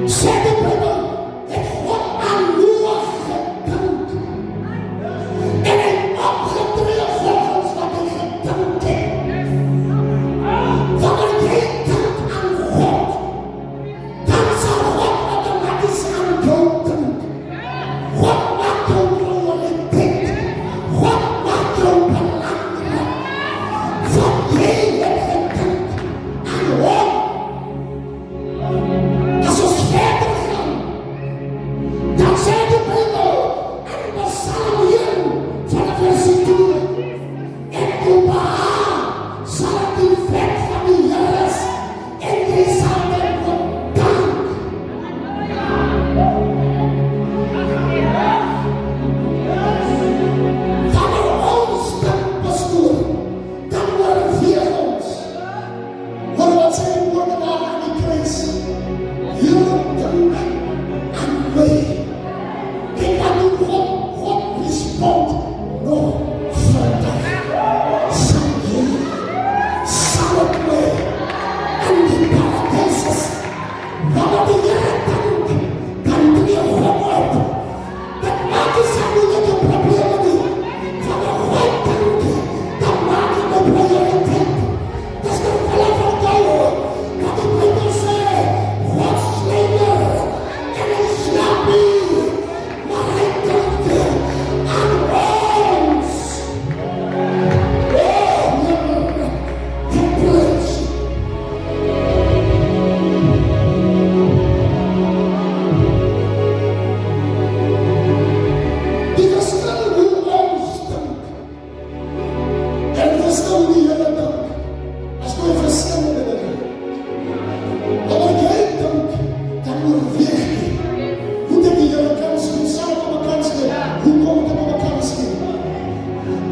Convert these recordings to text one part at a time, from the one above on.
Zet de Bijbel het God aan Noach gedankt. En hij opgetreden volgens wat hij gedankt heeft. Wanneer jij dankt aan God, dan zal God automatisch aan jou danken. God maakt jou prioriteit. God maakt jou belangrijk. Wat jij hebt gedankt aan God. Als we verder gaan, dan zei de Bijbel in de Psalm 1 van vers 10. En uw behaal zal het in vet van de Heer en die zal hem bedanken. Wanneer ons dank besturen, dan worden we ons. Hoor wat zijn woorden daar aan die kruis. Heer, dank aan mij. Ik kan nu God respond nog vandaag. Zal je, zal het mij en die paradijs. Wanneer de Heer dankt, dan doe je God op. Dat maakt het zo niet de problemen niet. Wanneer God dankt, dan maakt het de prioriteit. Dat is de volle vertrouwen. Wat de Bijbel zegt, God slinger en hij slaapt niet. Maar hij dankt aan ons. Oh, Heer, de prijs. Die verschil hoe ons dankt. En verschil die Heer dankt. Als we verschillende dingen. Wanneer jij dankt, dan moet je weer. Moet ik die Heer kans geven? Zal ik hem een kans geven? Hoe kom ik hem een kans geven?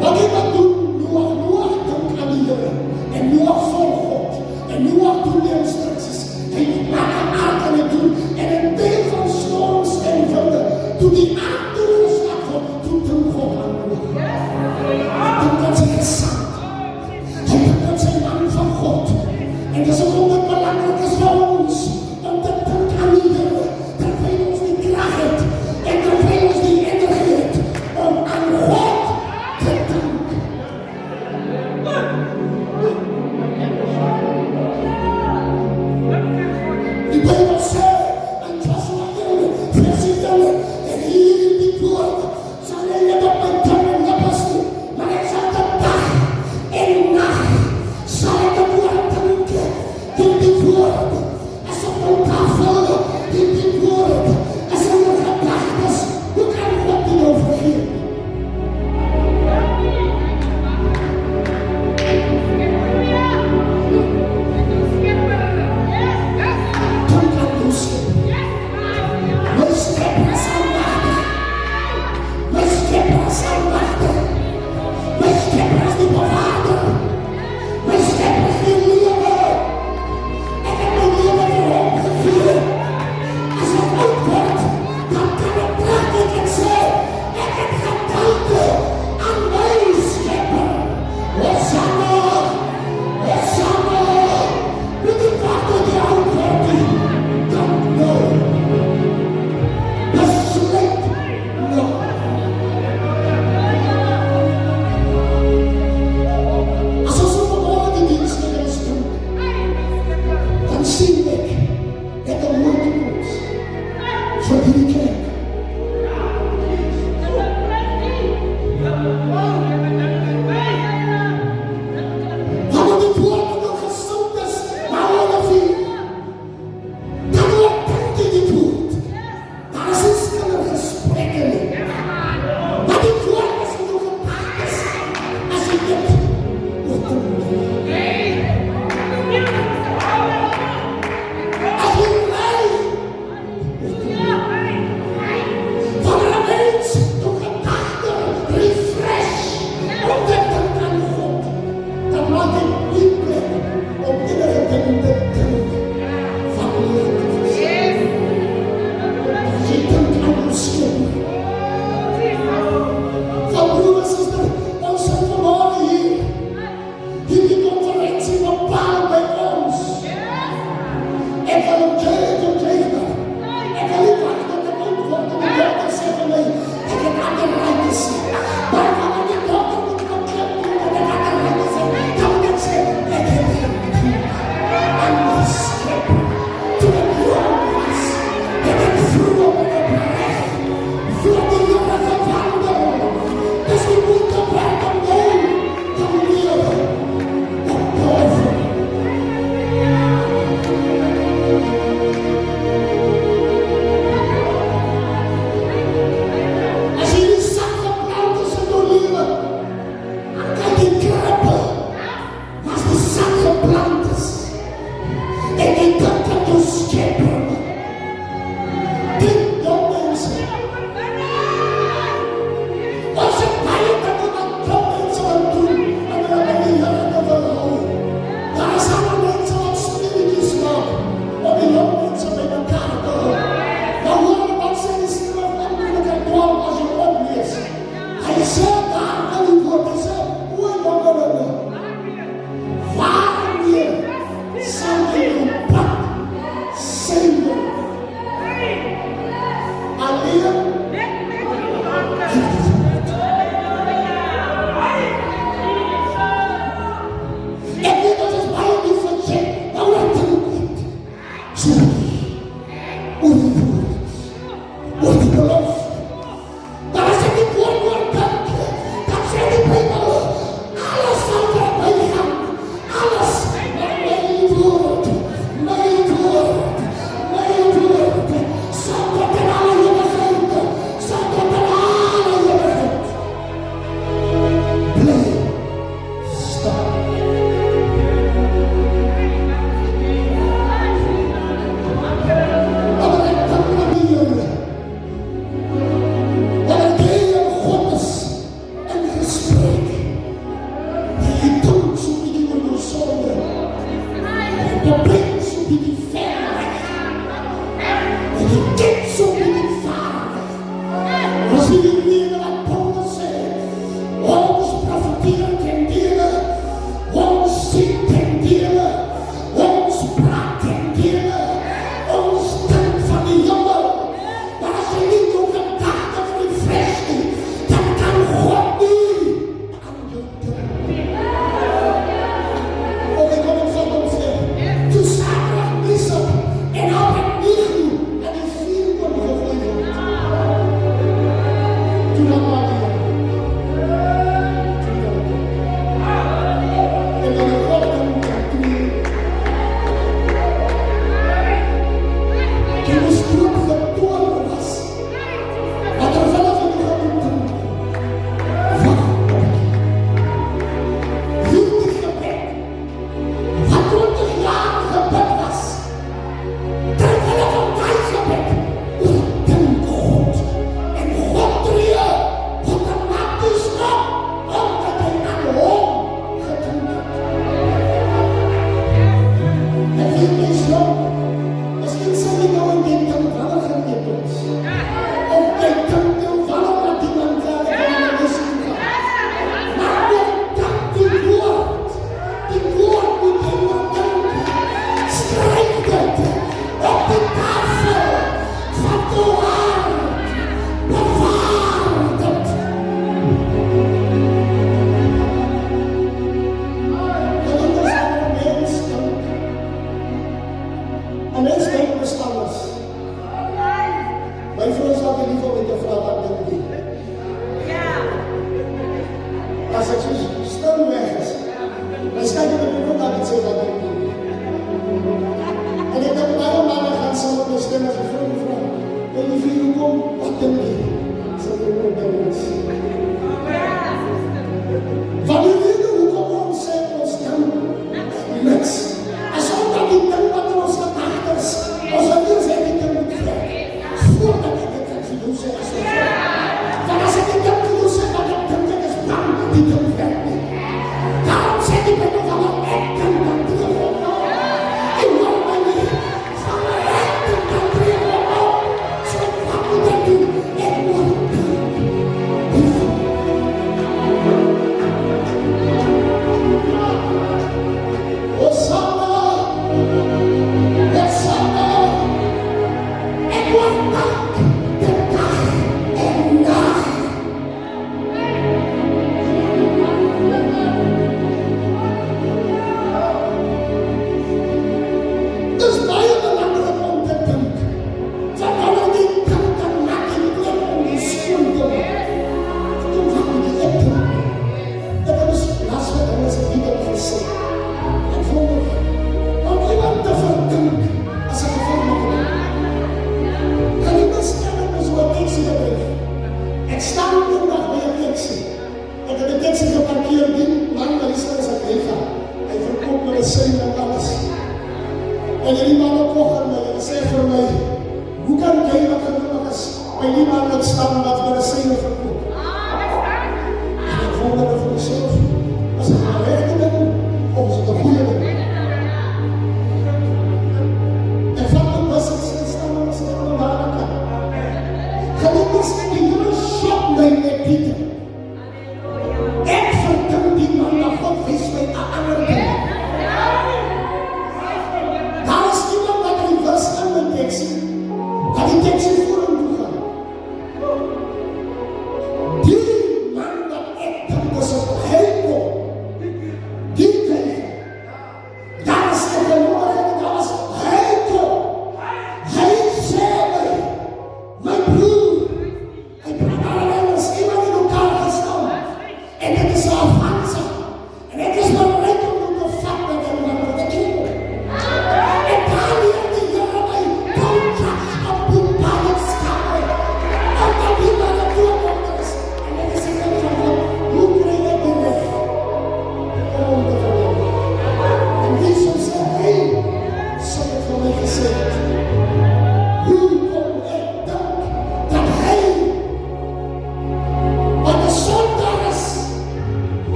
Wat ik dat doe, Noach dankt aan die Heer. En Noach volgt God. En Noach doet de instructies. Hij maakt een aard aan het doen. En een deel van storms en velden. Toen die aard toegeslagen wordt, toen doet God aan Noach. Toen kan ze gezond. Hij doet zijn man van God. En dat is ook het belangrijke voor ons. Om te danken aan die Heer. Dat wij ons die kracht heeft. En dat wij ons die energie heeft. Om aan God te danken. Die Bijbel zegt. En Joshua 1, vers 10. En hier in die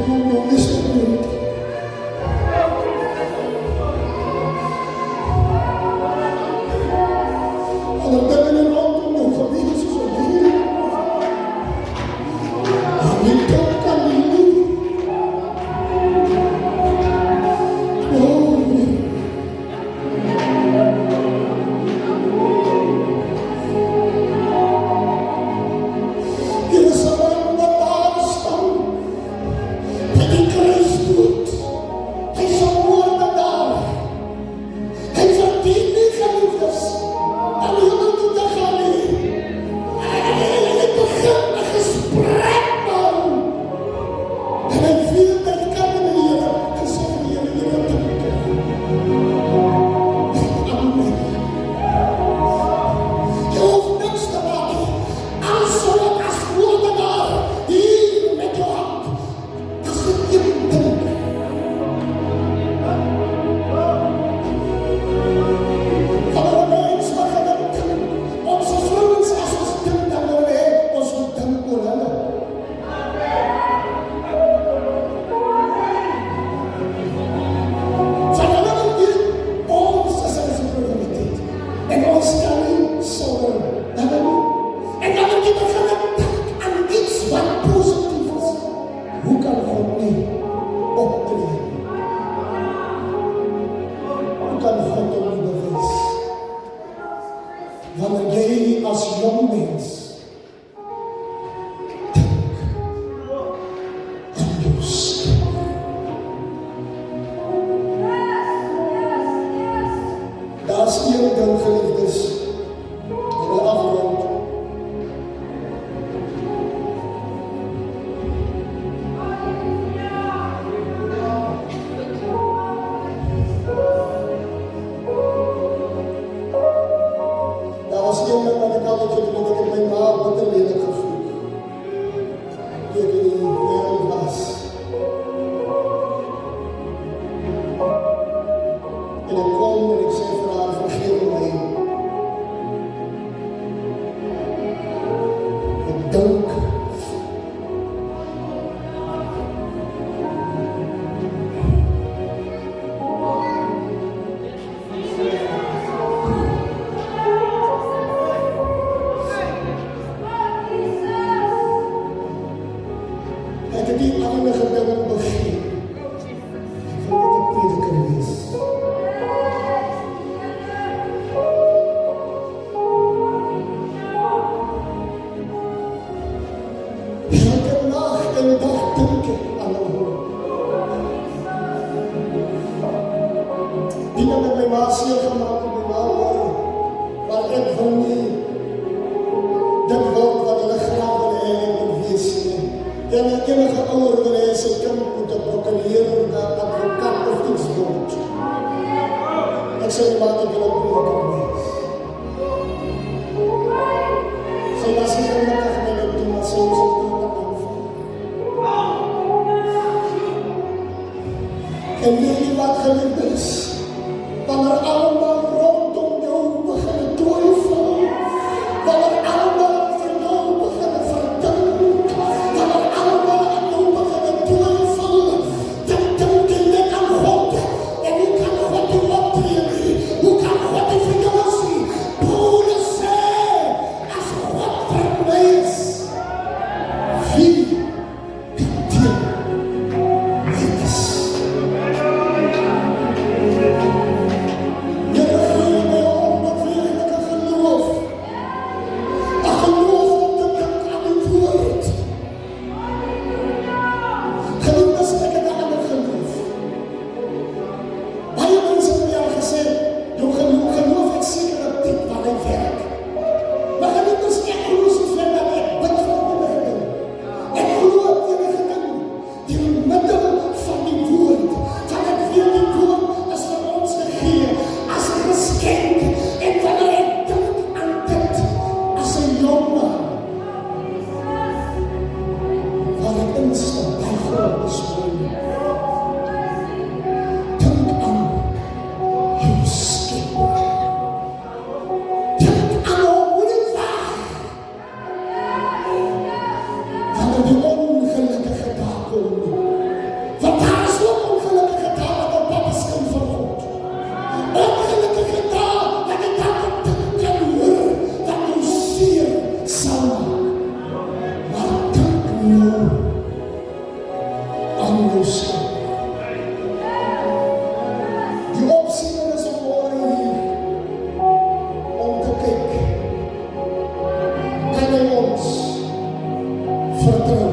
mundo neste momento. Allora, nel mondo, mio famiglia, si sono lì. Mi tocca lì. Wanneer jij als jong mens denkt aan jouw stem. Daar is één ding, geliefdes, in de afgrond. En weet je wat geliefd is? Wanneer allemaal rondom jou beginnen twijfelen, wanneer allemaal voor jou beginnen verdenken, wanneer allemaal aan jou beginnen twijfelen, dan denk je niet aan God. En hoe kan God je optreden? Hoe kan God je voor jou zien? Paulus zei, als God voor mij is, wie kan tegen mij is? En jou skep. Die opsiening is vanmôre hier om te kyk. Kan hy ons vertrou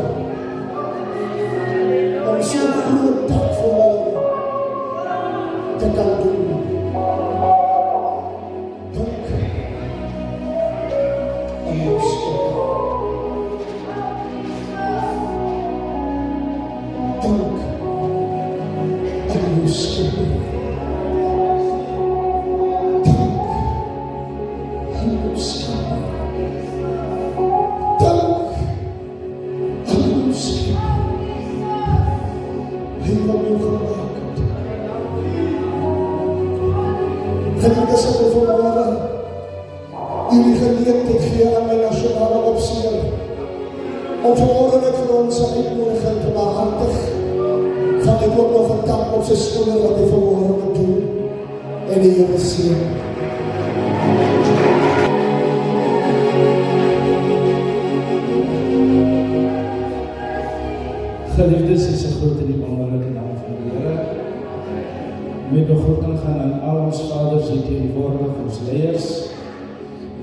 om so groot dag vanmôre te kan doen? Dank aan jou skep. Dank aan jou skep. Geliefdes, ek wil vanmôre hierdie geleentheid gee aan my nasionale opsiener om vanmôre net vir ons 'n uitnodiging te behartig van ek ook nog 'n taak op sy skouder wat hy vanmôre moet doen en die Here seën. Geliefdes, is 'n groot en die wonderlike naam van die Here. Met begroeting gaan aan al ons vaders hier teenwoordig, ons leiers.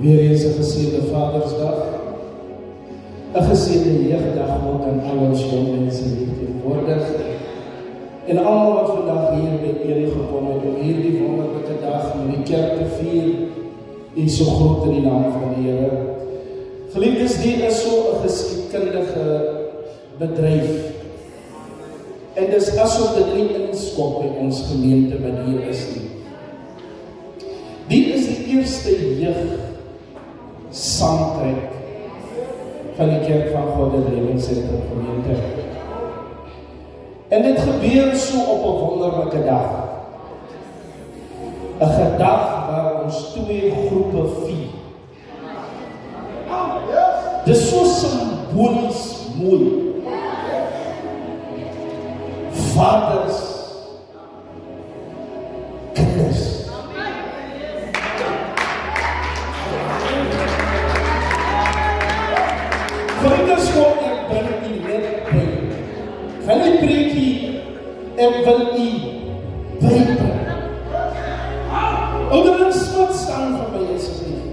Weer eens 'n geseënde Vadersdag. 'n Geseënde jeugdag ook aan al ons jong mense hier teenwoordig. En almal wat vandag hier by Ere gekom het om hierdie wonderlike dag in die kerk te vier. U so groot in die naam van die Here. Geliefdes, dit is so 'n geskiedkundige bedryf. En dis asof dit nie inskop by ons gemeente wat hier is nie. Dit is die eerste jeug saamtrek van die Kerk van God in Lewensentrum gemeente. En dit gebeur so op 'n wonderlike dag. 'n Gedag waar ons twee groepe vier. Dis so simbolies mooi. Vaders, kinders. Vrienders, kom ek bring u net by. Van die preekie, ek wil u bybring. Ouderling Smit, staan vir my asseblief.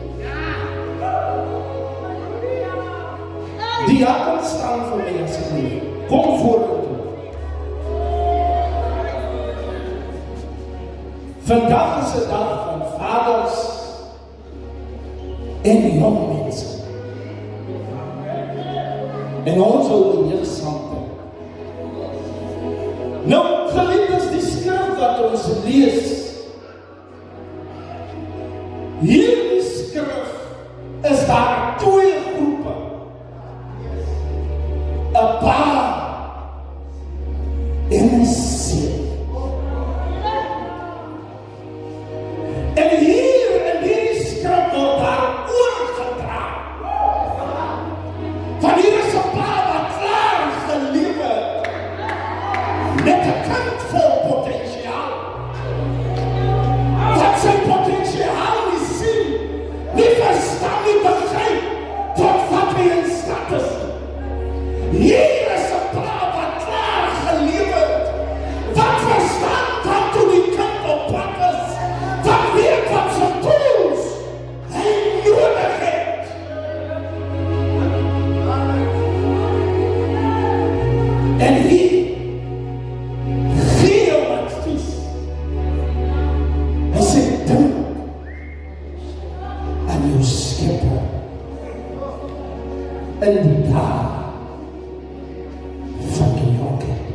Diaken, staan vir my asseblief. Kom vorentoe. Vandag is 'n dag van vaders en jong mense. En ons wil die jeug saamtrek. Nou, geliefdes, die skrif wat ons lees, hierdie skrif is daar twee groepe. 'n Pa en 'n seun. En hier in hierdie skrif word daar oorgedra. Van hier is 'n pa wat klaar gelewe met 'n kind vol potensiaal. Wat sy potensiaal nie sien, nie verstaan, nie begryp, tot wat hy in staat is. Hier is 'n pa wat klaar gelewe het, wat verstaan wat toe die kind op pad is. Wat weet wat sy tools hy nodig het. En hier gee hom advies. Hy sê, dink aan jou Skepper in die dae van die jonkheid.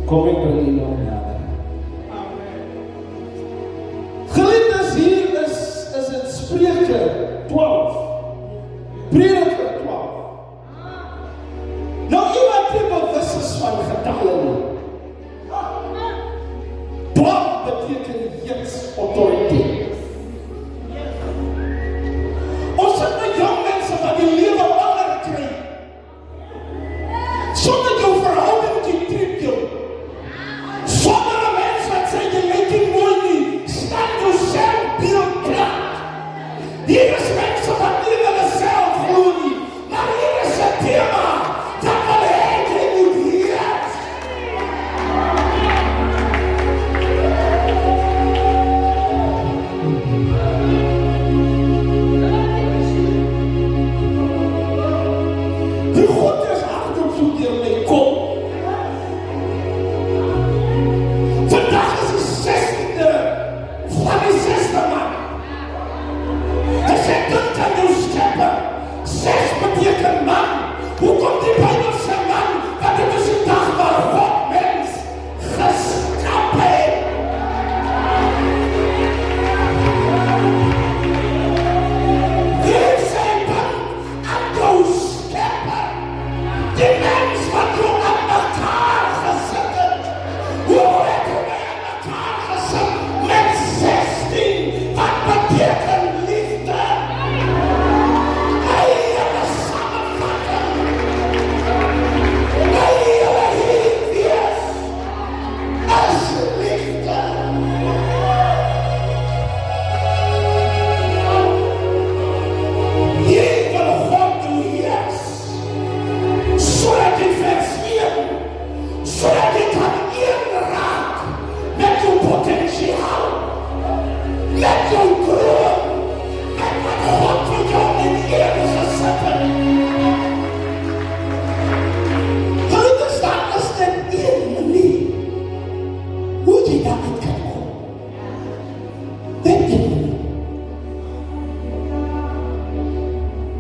Kom ek bring u nou nader. Geliefdes, hier is dit Spreuke 12. Prediker 12. Nou iemand die bewus is van getalle nie. 12 beteken jeugd autoriteit. Ons het met jong mense wat die lewe ander kry. Sonder jou verhouding die trip jou. Sonder 'n mens wat sê jy lyk nie mooi nie, staan jou selfbeeld plat. Hier is mense wat nie hulle self glo nie.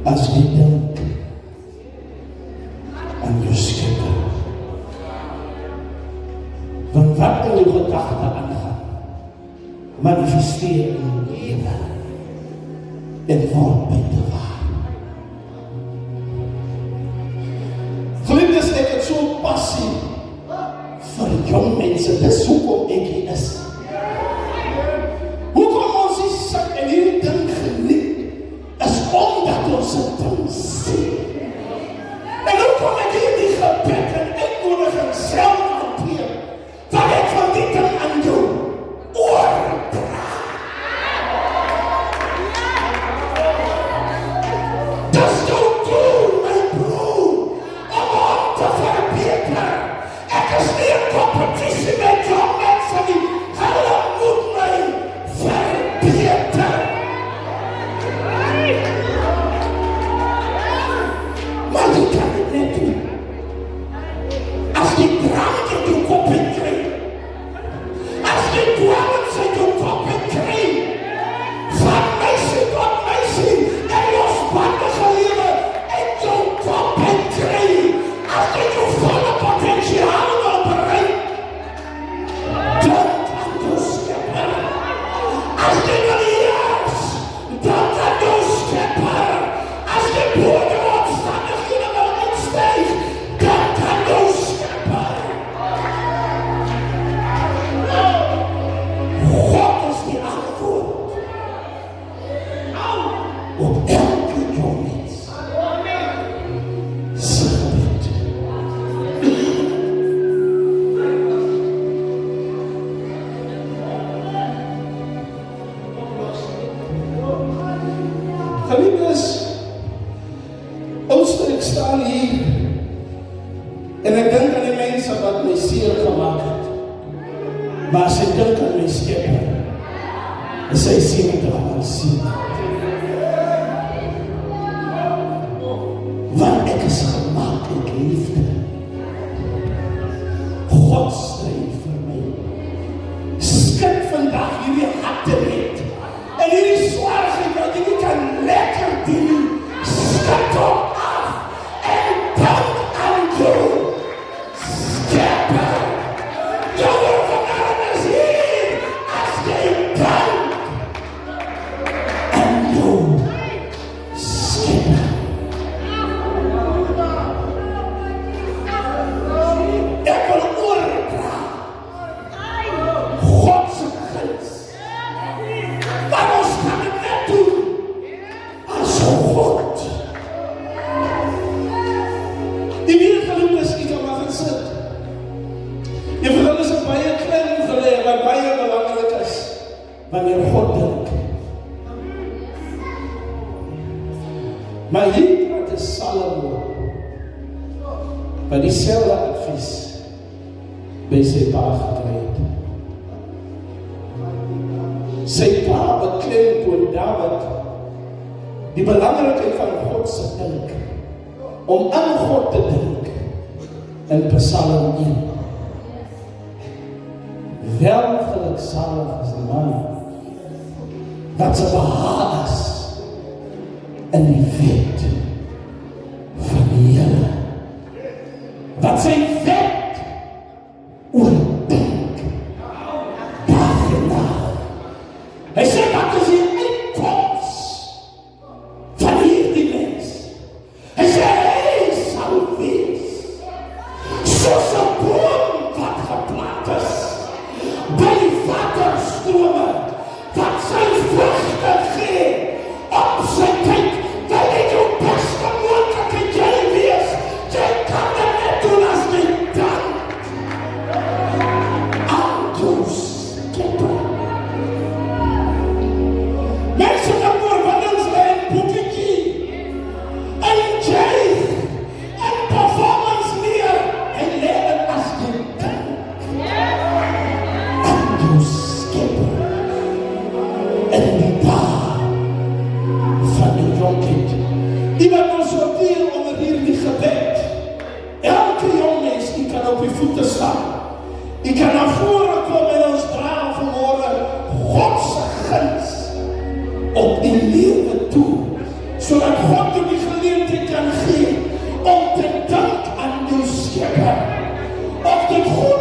as jy dink aan jou Skepper. Want wat in jou gedagte aangaan, manifesteer in jou lewe en word beter waar. Geliefdes, ek het so passie vir jong mense, dis hoekom ek hier is. Hoekom ons hier sit en hierdie ding geniet, is omdat ons het ding sien. En hoekom ek hierdie gebed en uitnodiging self hanteer, dat ek van die ding aan jou oordraag. Dis jou doel, my broer, om hom te verbeter. Ek is nie in competitie met jong mense nie, hulle moet my verbeter. Maar jy kan dit net doen. As jy drank in jou kop en kry, as jy dwalings in jou kop en kry, van meisie tot meisie, en losbandige lewe in jou kop en kry, as jy jou volle potentiaal wil bereik, dink aan jou Skepper. As jy wil heers, dink aan jou Skepper. As jy bo die omstandighede wil uitstyg, dink aan jou Skepper. God is die antwoord op elke jong mens se gebed. Geliefdes, ek staan hier en ek dink aan die mense wat my seer gemaak het. Maar as ek dink aan my Skepper, is hy 70 maal sien. Want ek is gemaak uit liefde. God stry vir my. Skud vandag hierdie harte net. En hierdie swaarheid wat jy nie kan lekker doen, skud hom af en dank aan jou Skepper. Jou vanavond is hier as jy dank aan jou Skepper. Ek wil oordra God se guns. Maar ons kan dit net doen as God. Die weergeliefdes, jy kan maar gaan sit. Die vergil is 'n baie klein geleer wat baie belangrik is wanneer God dink. Maar hier wat is Salomo wat dieselfde advies by sy pa gekry het. Sy pa beklemtoon Dawid die belangrikheid van God se dink, om aan God te dink in Psalm 1. Welgeluksalig is die man wat sy behaag is in die wet van die Here, wat sy wet oordink dag en nag. Hy sê dat is die uitkoms van hierdie mens. Hy sê hy sal wees soos 'n boom wat geplant is by waterstrome, wat sy vrugte gee op sy tyd. Wil jy jou beste moontlikheid jy wees, jy kan dit net doen as jy dank aan jou Skepper. Mense kan maar van ons in boekietjie en jy en performance meer en leer as jy dank aan jou Skepper in die dag van die jonkheid. Iemand ons sorteer onder hierdie gebed. Elke jong mens, die kan op die voete staan. Die kan na vore kom en ons dra vanmorgen God se guns op die lewe toe, sodat God in die dit goed